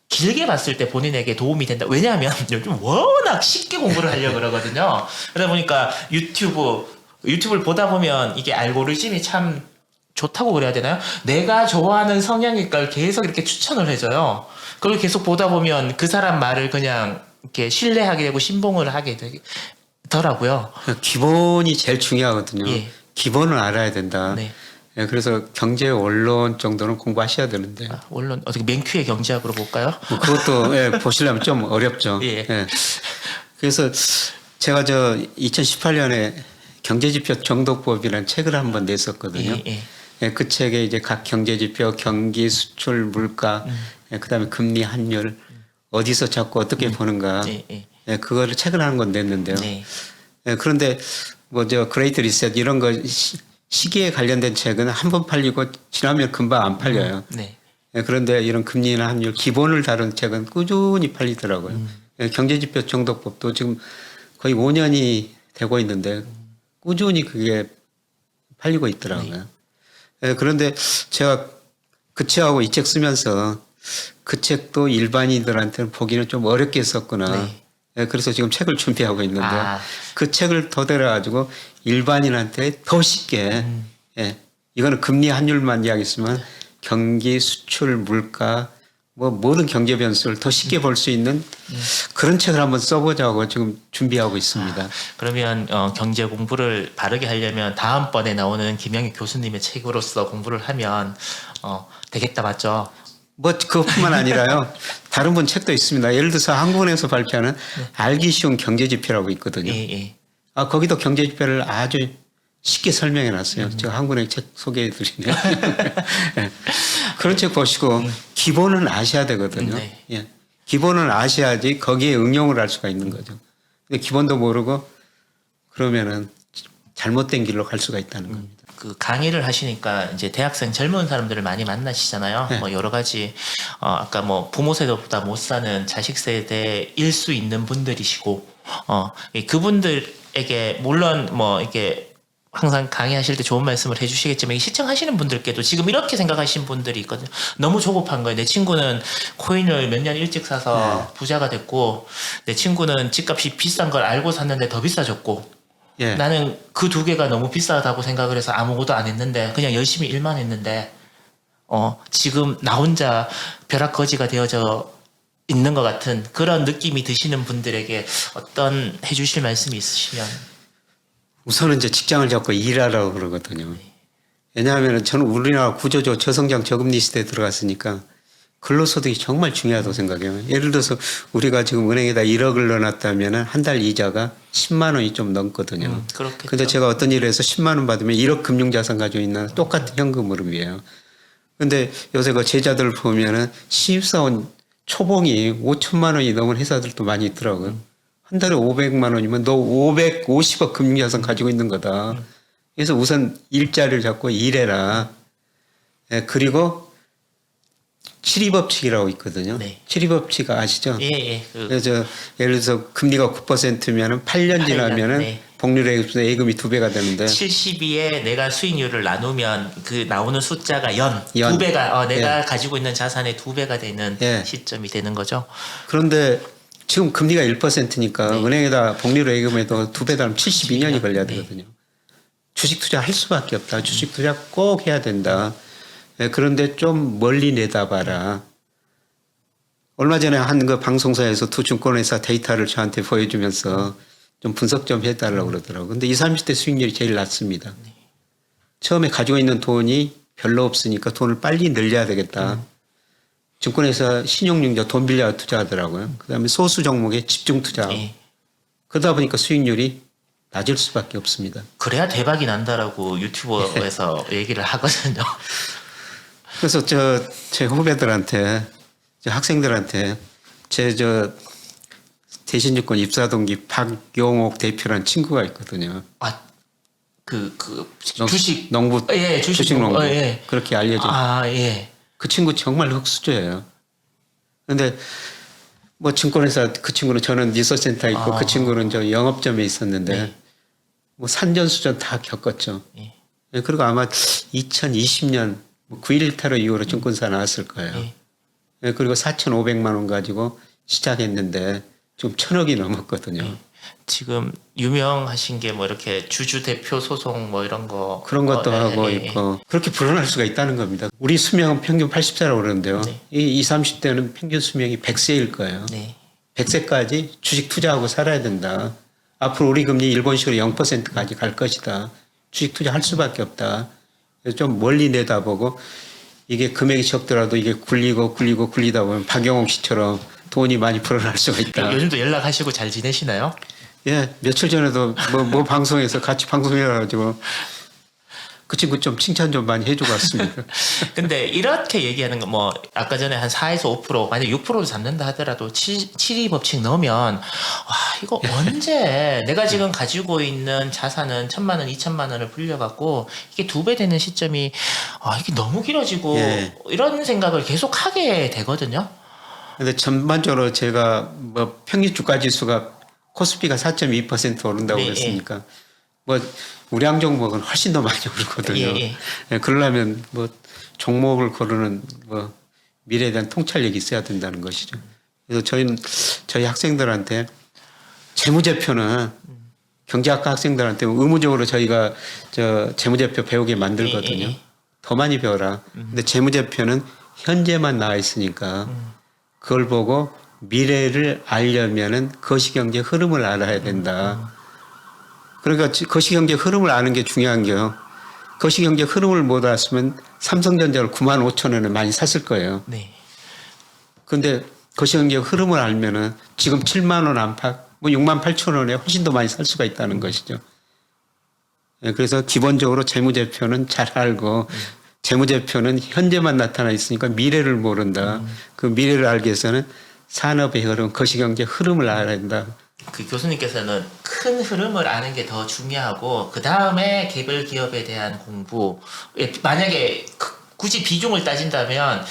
Speaker 1: 길게 봤을 때 본인에게 도움이 된다. 왜냐하면 요즘 워낙 쉽게 공부를 하려고 그러거든요. 그러다 보니까 유튜브를 보다 보면 이게 알고리즘이 참 좋다고 그래야 되나요? 내가 좋아하는 성향일 걸 계속 이렇게 추천을 해줘요. 그걸 계속 보다 보면 그 사람 말을 그냥 이렇게 신뢰하게 되고 신봉을 하게 되더라고요.
Speaker 2: 기본이 제일 중요하거든요.
Speaker 1: 예.
Speaker 2: 기본을 알아야 된다.
Speaker 1: 네.
Speaker 2: 예, 그래서 경제 원론 정도는 공부하셔야 되는데
Speaker 1: 물론 어떻게 맹큐의 경제학으로 볼까요?
Speaker 2: 뭐 그것도 예, 보시려면 좀 어렵죠.
Speaker 1: 예.
Speaker 2: 예. 그래서 제가 저 2018년에 경제지표 정독법이라는 책을 한번 냈었거든요.
Speaker 1: 예.
Speaker 2: 예, 그 책에 이제 각 경제지표, 경기, 수출, 물가, 예, 그다음에 금리, 환율 어디서 잡고 어떻게 보는가,
Speaker 1: 예.
Speaker 2: 예, 그거를 책을 하는 건 냈는데요.
Speaker 1: 네.
Speaker 2: 예, 그런데 뭐 저 그레이트 리셋 이런 거 시기에 관련된 책은 한 번 팔리고 지나면 금방 안 팔려요.
Speaker 1: 네.
Speaker 2: 예, 그런데 이런 금리나 환율 기본을 다룬 책은 꾸준히 팔리더라고요. 예, 경제지표 정독법도 지금 거의 5년이 되고 있는데 꾸준히 그게 팔리고 있더라고요. 예, 그런데 제가 그 책하고 이 책 쓰면서 그 책도 일반인들한테는 보기는 좀 어렵게 썼구나.
Speaker 1: 네.
Speaker 2: 예, 그래서 지금 책을 준비하고 있는데
Speaker 1: 아.
Speaker 2: 그 책을 토대로 가지고 일반인한테 더 쉽게 예, 이거는 금리 환율만 이야기했으면 경기, 수출, 물가 뭐 모든 경제 변수를 더 쉽게 볼 수 있는 그런 책을 한번 써보자고 지금 준비하고 있습니다.
Speaker 1: 그러면 경제 공부를 바르게 하려면 다음번에 나오는 김영희 교수님의 책으로서 공부를 하면 되겠다 맞죠?
Speaker 2: 뭐 그것뿐만 아니라요. 다른 분 책도 있습니다. 예를 들어서 한국은행에서 발표하는 알기 쉬운 경제지표라고 있거든요.
Speaker 1: 예.
Speaker 2: 아 거기도 경제지표를 아주 쉽게 설명해 놨어요. 제가 한국은행 책 소개해 드리네요. 네. 그런 책 보시고 기본은 아셔야 되거든요.
Speaker 1: 네.
Speaker 2: 예. 기본은 아셔야지 거기에 응용을 할 수가 있는 거죠. 근데 기본도 모르고 그러면은 잘못된 길로 갈 수가 있다는 겁니다.
Speaker 1: 그 강의를 하시니까 이제 대학생 젊은 사람들을 많이 만나시잖아요.
Speaker 2: 네.
Speaker 1: 뭐 여러 가지 아까 뭐 부모 세대보다 못 사는 자식 세대일 수 있는 분들이시고 그분들에게 물론 뭐 이렇게 항상 강의하실 때 좋은 말씀을 해주시겠지만 시청하시는 분들께도 지금 이렇게 생각하시는 분들이 있거든요. 너무 조급한 거예요. 내 친구는 코인을 몇 년 일찍 사서 부자가 됐고 내 친구는 집값이 비싼 걸 알고 샀는데 더 비싸졌고
Speaker 2: 예.
Speaker 1: 나는 그 두 개가 너무 비싸다고 생각을 해서 아무것도 안 했는데 그냥 열심히 일만 했는데 지금 나 혼자 벼락거지가 되어져 있는 것 같은 그런 느낌이 드시는 분들에게 어떤 해주실 말씀이 있으시면
Speaker 2: 우선은 이제 직장을 잡고 일하라고 그러거든요. 왜냐하면 저는 우리나라 구조조 저성장 저금리 시대에 들어갔으니까 근로소득이 정말 중요하다고 생각해요. 예를 들어서 우리가 지금 은행에다 1억을 넣어놨다면 한 달 이자가 10만 원이 좀 넘거든요.
Speaker 1: 그렇겠죠.
Speaker 2: 근데 제가 어떤 일을 해서 10만 원 받으면 1억 금융자산 가지고 있는 똑같은 현금 흐름이에요. 근데 요새 그 제자들 보면은 신입사원 초봉이 5천만 원이 넘은 회사들도 많이 있더라고요. 한 달에 500만 원이면 너 550억 금융자산 가지고 있는 거다. 그래서 우선 일자리를 잡고 일해라. 예, 그리고 7.2법칙이라고 있거든요.
Speaker 1: 네.
Speaker 2: 7.2법칙 아시죠?
Speaker 1: 예.
Speaker 2: 그래서 예를 들어서 금리가 9%면은 8년 지나면은
Speaker 1: 네.
Speaker 2: 복리래액에서 예금이 2배가 되는데
Speaker 1: 72에 내가 수익률을 나누면 그 나오는 숫자가
Speaker 2: 연.
Speaker 1: 두 배가 내가 가지고 있는 자산의 2배가 되는
Speaker 2: 예.
Speaker 1: 시점이 되는 거죠.
Speaker 2: 그런데 지금 금리가 1%니까
Speaker 1: 네.
Speaker 2: 은행에다 복리로 예금해도 2배 달면 72년이 걸려야
Speaker 1: 네.
Speaker 2: 되거든요. 주식 투자 할 수밖에 없다. 주식 투자 꼭 해야 된다. 예, 그런데 좀 멀리 내다봐라. 얼마 전에 한 그 방송사에서 두 증권회사 데이터를 저한테 보여주면서 좀 분석 좀 해달라고 그러더라고요. 근데 20, 30대 수익률이 제일 낮습니다. 처음에 가지고 있는 돈이 별로 없으니까 돈을 빨리 늘려야 되겠다. 증권회사 신용융자 돈 빌려 투자하더라고요. 그다음에 소수 종목에 집중 투자.
Speaker 1: 예.
Speaker 2: 그러다 보니까 수익률이 낮을 수밖에 없습니다.
Speaker 1: 그래야 대박이 난다라고 유튜버에서 얘기를 하거든요.
Speaker 2: 그래서 제 후배들한테, 제 학생들한테 대신증권 입사 동기 박용옥 대표라는 친구가 있거든요.
Speaker 1: 주식
Speaker 2: 농부,
Speaker 1: 예,
Speaker 2: 주식 농부
Speaker 1: 예.
Speaker 2: 그렇게 알려져.
Speaker 1: 예.
Speaker 2: 그 친구 정말 흑수저예요. 그런데 뭐 증권회사 그 친구는 저는 리서치센터 있고 그 친구는 저 영업점에 있었는데
Speaker 1: 네.
Speaker 2: 뭐 산전수전 다 겪었죠.
Speaker 1: 예.
Speaker 2: 예, 그리고 아마 2020년 9.11 테러 이후로 증권사 나왔을 거예요.
Speaker 1: 예.
Speaker 2: 예, 그리고 4,500만 원 가지고 시작했는데 지금 1,000억이 넘었거든요.
Speaker 1: 지금 유명하신 게 뭐 이렇게 주주 대표 소송 뭐 이런 거
Speaker 2: 그런 것도 하고 있고 그렇게 불어날 수가 있다는 겁니다. 우리 수명은 평균 80세라고 그러는데요.
Speaker 1: 네.
Speaker 2: 이 20, 30대는 평균 수명이 100세일 거예요.
Speaker 1: 네.
Speaker 2: 100세까지 주식 투자하고 살아야 된다. 앞으로 우리 금리 일본식으로 0%까지 갈 것이다. 주식 투자할 수밖에 없다. 그래서 좀 멀리 내다보고 이게 금액이 적더라도 이게 굴리다 보면 박영옥 씨처럼 돈이 많이 불어날 수가 있다.
Speaker 1: 요즘도 연락하시고 잘 지내시나요?
Speaker 2: 예, 며칠 전에도 뭐 방송에서 같이 방송해가지고 그 친구 좀 칭찬 좀 많이 해주고 왔습니다.
Speaker 1: 근데 이렇게 얘기하는 거 뭐 아까 전에 한 4에서 5% 만약 6%를 잡는다 하더라도 7위 법칙 넣으면 와 이거 언제 내가 지금 가지고 있는 자산은 1,000만 원, 2,000만 원을 불려갖고 이게 2배 되는 시점이 이게 너무 길어지고
Speaker 2: 예.
Speaker 1: 이런 생각을 계속 하게 되거든요.
Speaker 2: 근데 전반적으로 제가 뭐 평균 주가 지수가 코스피가 4.2% 오른다고
Speaker 1: 네,
Speaker 2: 그랬으니까 뭐 우리 항종목은 훨씬 더 많이 오르거든요.
Speaker 1: 예.
Speaker 2: 예, 그러려면 뭐 종목을 고르는 뭐 미래에 대한 통찰력이 있어야 된다는 것이죠. 그래서 저희 학생들한테 재무제표는 경제학과 학생들한테 의무적으로 저희가 재무제표 배우게 만들거든요.
Speaker 1: 예.
Speaker 2: 더 많이 배워라. 근데 재무제표는 현재만 나와 있으니까 그걸 보고 미래를 알려면은 거시경제 흐름을 알아야 된다. 그러니까 거시경제 흐름을 아는 게 중요한 게요. 거시경제 흐름을 못 알았으면 삼성전자를 95,000원에 많이 샀을 거예요.
Speaker 1: 네.
Speaker 2: 근데 거시경제 흐름을 알면은 지금 7만 원 안팎, 뭐 68,000원에 훨씬 더 많이 살 수가 있다는 것이죠. 예, 그래서 기본적으로 재무제표는 잘 알고 재무제표는 현재만 나타나 있으니까 미래를 모른다. 그 미래를 알기 위해서는 산업의 흐름, 거시경제 흐름을 알아야 된다.
Speaker 1: 그 교수님께서는 큰 흐름을 아는 게 더 중요하고 그 다음에 개별 기업에 대한 공부. 만약에 굳이 비중을 따진다면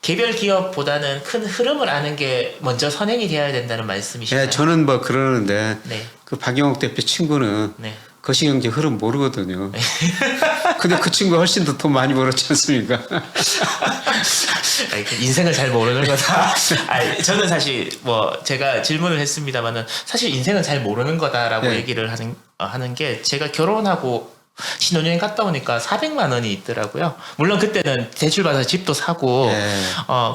Speaker 1: 개별 기업보다는 큰 흐름을 아는 게 먼저 선행이 되어야 된다는 말씀이시나요?
Speaker 2: 예, 저는 뭐 그러는데
Speaker 1: 네.
Speaker 2: 그 박영옥 대표 친구는
Speaker 1: 네.
Speaker 2: 거시경제 흐름 모르거든요. 근데 그 친구가 훨씬 더 돈 많이 벌었지 않습니까?
Speaker 1: 인생을 잘 모르는 거다. 저는 사실 뭐 제가 질문을 했습니다만은 사실 인생은 잘 모르는 거다라고
Speaker 2: 네.
Speaker 1: 얘기를 하는 게 제가 결혼하고 신혼여행 갔다 오니까 400만 원이 있더라고요. 물론 그때는 대출 받아서 집도 사고
Speaker 2: 네.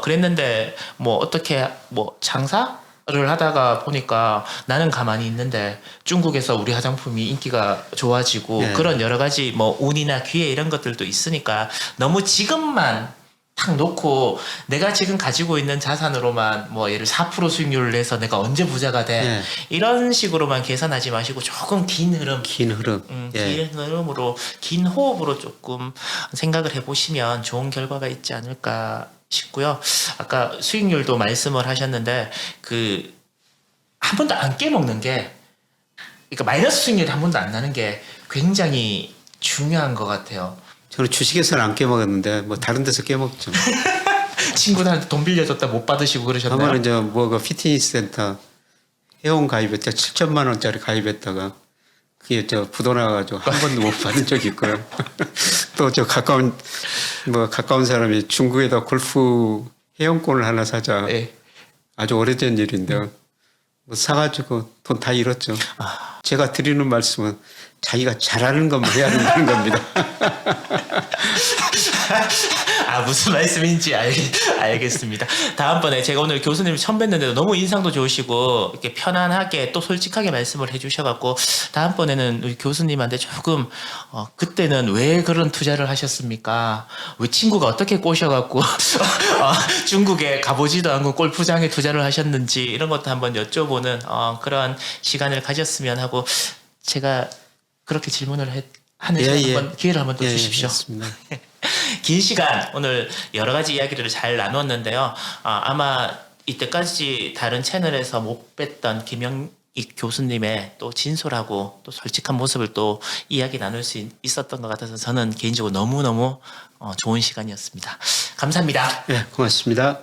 Speaker 1: 그랬는데 뭐 어떻게 뭐 장사를 하다가 보니까 나는 가만히 있는데 중국에서 우리 화장품이 인기가 좋아지고
Speaker 2: 네.
Speaker 1: 그런 여러 가지 뭐 운이나 기회 이런 것들도 있으니까 너무 지금만 탁 놓고 내가 지금 가지고 있는 자산으로만 뭐 예를 4% 수익률을 내서 내가 언제 부자가 돼
Speaker 2: 네.
Speaker 1: 이런 식으로만 계산하지 마시고 조금 긴 흐름
Speaker 2: 긴 흐름. 예.
Speaker 1: 긴 흐름으로 긴 호흡으로 조금 생각을 해보시면 좋은 결과가 있지 않을까 싶고요. 아까 수익률도 말씀을 하셨는데 그 한 번도 안 깨먹는 게 그러니까 마이너스 수익률이 한 번도 안 나는 게 굉장히 중요한 것 같아요.
Speaker 2: 저는 주식에서는 안 깨먹었는데 뭐 다른 데서 깨먹죠.
Speaker 1: 친구들한테 돈 빌려줬다 못 받으시고 그러셨나요?
Speaker 2: 한번은 뭐그 피트니스 센터 회원 가입했다 7천만 원짜리 가입했다가 그게 부도 나가지고 한 번도 못 받은 적이 있고요. 또 가까운 사람이 중국에다 골프 회원권을 하나 사자.
Speaker 1: 네.
Speaker 2: 아주 오래전 일인데요. 뭐 사가지고 돈 다 잃었죠. 제가 드리는 말씀은 자기가 잘하는 것만 해야 된다는 겁니다.
Speaker 1: 무슨 말씀인지 알겠습니다. 다음번에 제가 오늘 교수님 처음 뵀는데도 너무 인상도 좋으시고 이렇게 편안하게 또 솔직하게 말씀을 해주셔갖고 다음번에는 우리 교수님한테 조금 그때는 왜 그런 투자를 하셨습니까? 왜 친구가 어떻게 꼬셔갖고 중국에 가보지도 않고 골프장에 투자를 하셨는지 이런 것도 한번 여쭤보는 그런 시간을 가졌으면 하고 제가 그렇게 질문을 하는 시간 한번 기회를 한번 또 주십시오.
Speaker 2: 맞습니다.
Speaker 1: 긴 시간 오늘 여러 가지 이야기들을 잘 나눴는데요. 아마 이때까지 다른 채널에서 못 뵀던 김영익 교수님의 또 진솔하고 또 솔직한 모습을 또 이야기 나눌 수 있었던 것 같아서 저는 개인적으로 너무너무 좋은 시간이었습니다. 감사합니다.
Speaker 2: 네, 고맙습니다.